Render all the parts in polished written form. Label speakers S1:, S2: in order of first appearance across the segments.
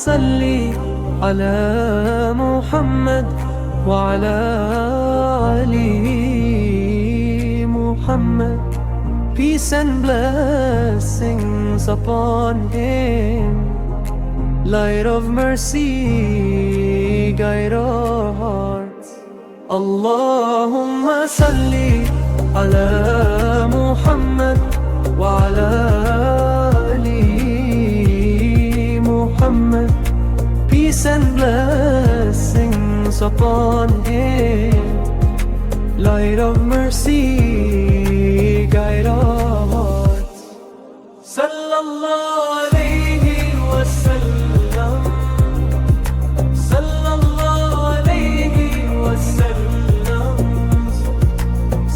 S1: صل على محمد وعلى آل Muhammad. Peace and blessings upon him. Light of mercy, guide our hearts. Allahumma salli ala Muhammad wa ala ali Muhammad. Peace and blessings upon him. Light of mercy, guide our hearts. Sallallahu alayhi wa sallam. Sallallahu alayhi wa sallam.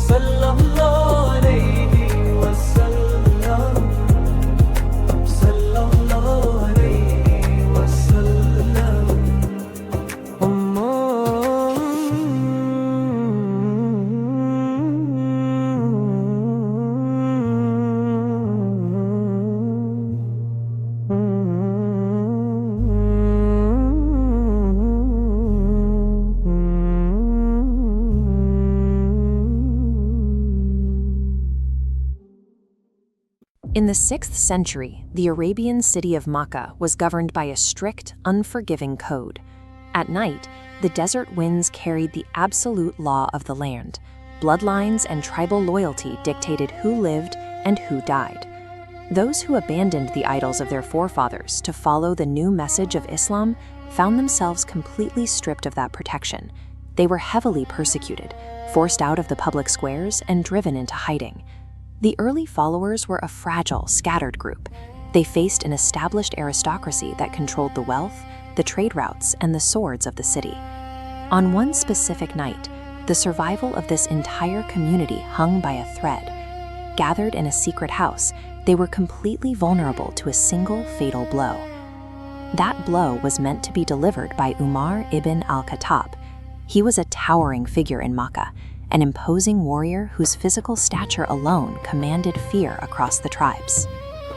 S1: Sallallahu alayhi wa sallam. Sallallahu alayhi wa sallam.
S2: In the 6th century, the Arabian city of Makkah was governed by a strict, unforgiving code. At night, the desert winds carried the absolute law of the land. Bloodlines and tribal loyalty dictated who lived and who died. Those who abandoned the idols of their forefathers to follow the new message of Islam found themselves completely stripped of that protection. They were heavily persecuted, forced out of the public squares, and driven into hiding. The early followers were a fragile, scattered group. They faced an established aristocracy that controlled the wealth, the trade routes, and the swords of the city. On one specific night, the survival of this entire community hung by a thread. Gathered in a secret house, they were completely vulnerable to a single fatal blow. That blow was meant to be delivered by Umar ibn al-Khattab. He was a towering figure in Makkah, an imposing warrior whose physical stature alone commanded fear across the tribes.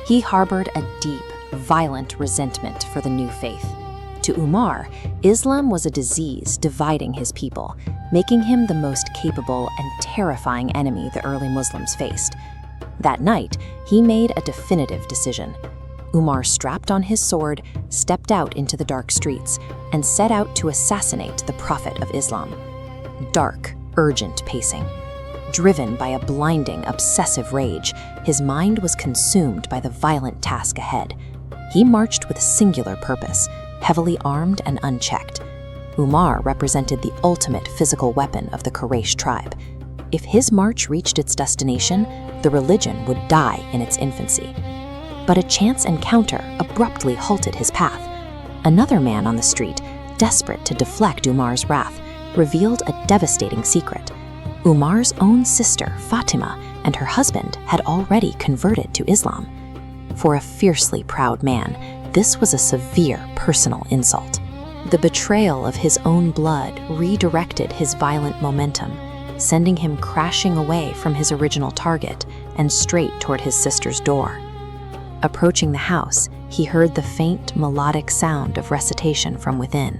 S2: He harbored a deep, violent resentment for the new faith. To Umar, Islam was a disease dividing his people, making him the most capable and terrifying enemy the early Muslims faced. That night, he made a definitive decision. Umar strapped on his sword, stepped out into the dark streets, and set out to assassinate the Prophet of Islam. Dark, urgent pacing. Driven by a blinding, obsessive rage, his mind was consumed by the violent task ahead. He marched with a singular purpose, heavily armed and unchecked. Umar represented the ultimate physical weapon of the Quraysh tribe. If his march reached its destination, the religion would die in its infancy. But a chance encounter abruptly halted his path. Another man on the street, desperate to deflect Umar's wrath, revealed a devastating secret. Umar's own sister, Fatima, and her husband had already converted to Islam. For a fiercely proud man, this was a severe personal insult. The betrayal of his own blood redirected his violent momentum, sending him crashing away from his original target and straight toward his sister's door. Approaching the house, he heard the faint, melodic sound of recitation from within.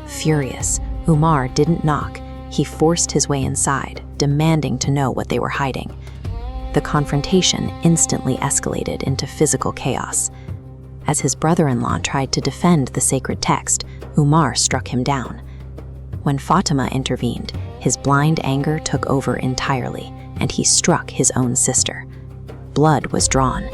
S2: Furious, Umar didn't knock. He forced his way inside, demanding to know what they were hiding. The confrontation instantly escalated into physical chaos. As his brother-in-law tried to defend the sacred text, Umar struck him down. When Fatima intervened, his blind anger took over entirely, and he struck his own sister. Blood was drawn.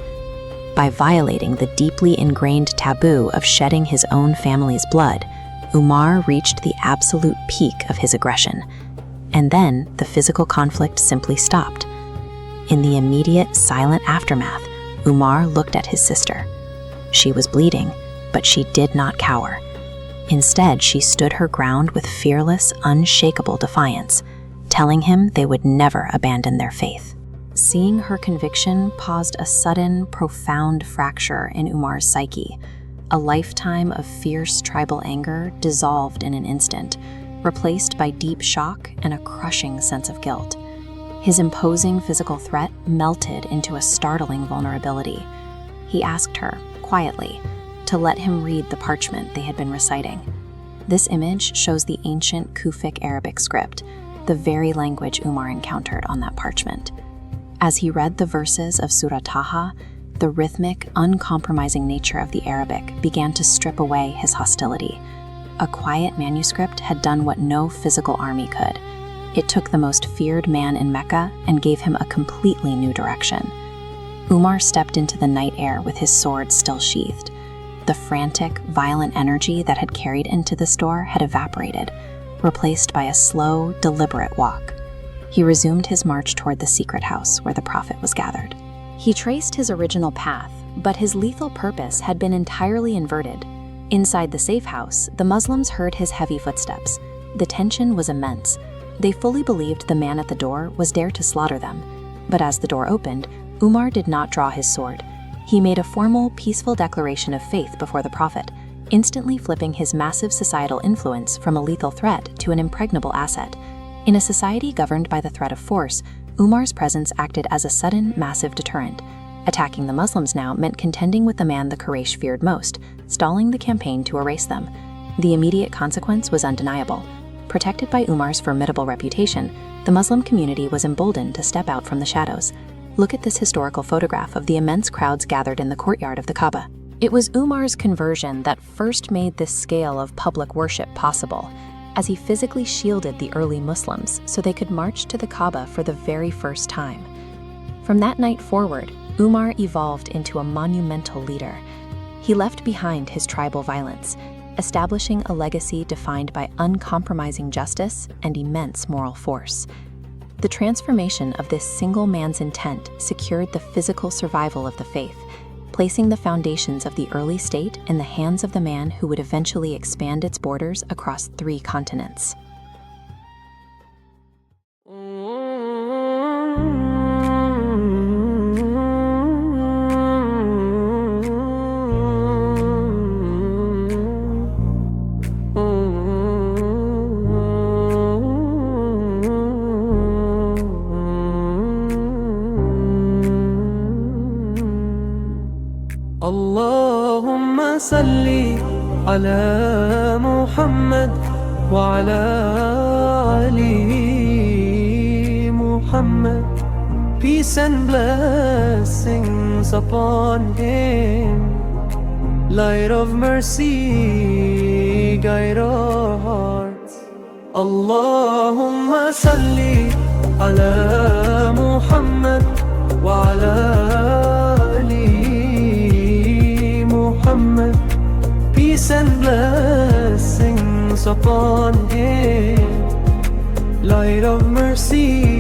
S2: By violating the deeply ingrained taboo of shedding his own family's blood, Umar reached the absolute peak of his aggression. And then the physical conflict simply stopped. In the immediate, silent aftermath, Umar looked at his sister. She was bleeding, but she did not cower. Instead, she stood her ground with fearless, unshakable defiance, telling him they would never abandon their faith. Seeing her conviction caused a sudden, profound fracture in Umar's psyche. A lifetime of fierce tribal anger dissolved in an instant, replaced by deep shock and a crushing sense of guilt. His imposing physical threat melted into a startling vulnerability. He asked her, quietly, to let him read the parchment they had been reciting. This image shows the ancient Kufic Arabic script, the very language Umar encountered on that parchment. As he read the verses of Surah Taha, the rhythmic, uncompromising nature of the Arabic began to strip away his hostility. A quiet manuscript had done what no physical army could. It took the most feared man in Mecca and gave him a completely new direction. Umar stepped into the night air with his sword still sheathed. The frantic, violent energy that had carried into the store had evaporated, replaced by a slow, deliberate walk. He resumed his march toward the secret house where the Prophet was gathered. He traced his original path, but his lethal purpose had been entirely inverted. Inside the safe house, the Muslims heard his heavy footsteps. The tension was immense. They fully believed the man at the door was there to slaughter them. But as the door opened, Umar did not draw his sword. He made a formal, peaceful declaration of faith before the Prophet, instantly flipping his massive societal influence from a lethal threat to an impregnable asset. In a society governed by the threat of force, Umar's presence acted as a sudden, massive deterrent. Attacking the Muslims now meant contending with the man the Quraysh feared most, stalling the campaign to erase them. The immediate consequence was undeniable. Protected by Umar's formidable reputation, the Muslim community was emboldened to step out from the shadows. Look at this historical photograph of the immense crowds gathered in the courtyard of the Kaaba. It was Umar's conversion that first made this scale of public worship possible, as he physically shielded the early Muslims so they could march to the Kaaba for the very first time. From that night forward, Umar evolved into a monumental leader. He left behind his tribal violence, establishing a legacy defined by uncompromising justice and immense moral force. The transformation of this single man's intent secured the physical survival of the faith, placing the foundations of the early state in the hands of the man who would eventually expand its borders across 3 continents.
S1: اللهم صل على محمد وعلى آل محمد. Peace and blessings upon him. Light of mercy, guide our hearts. اللهم صل على محمد وعلى آل محمد. Peace and blessings upon him. Light of mercy,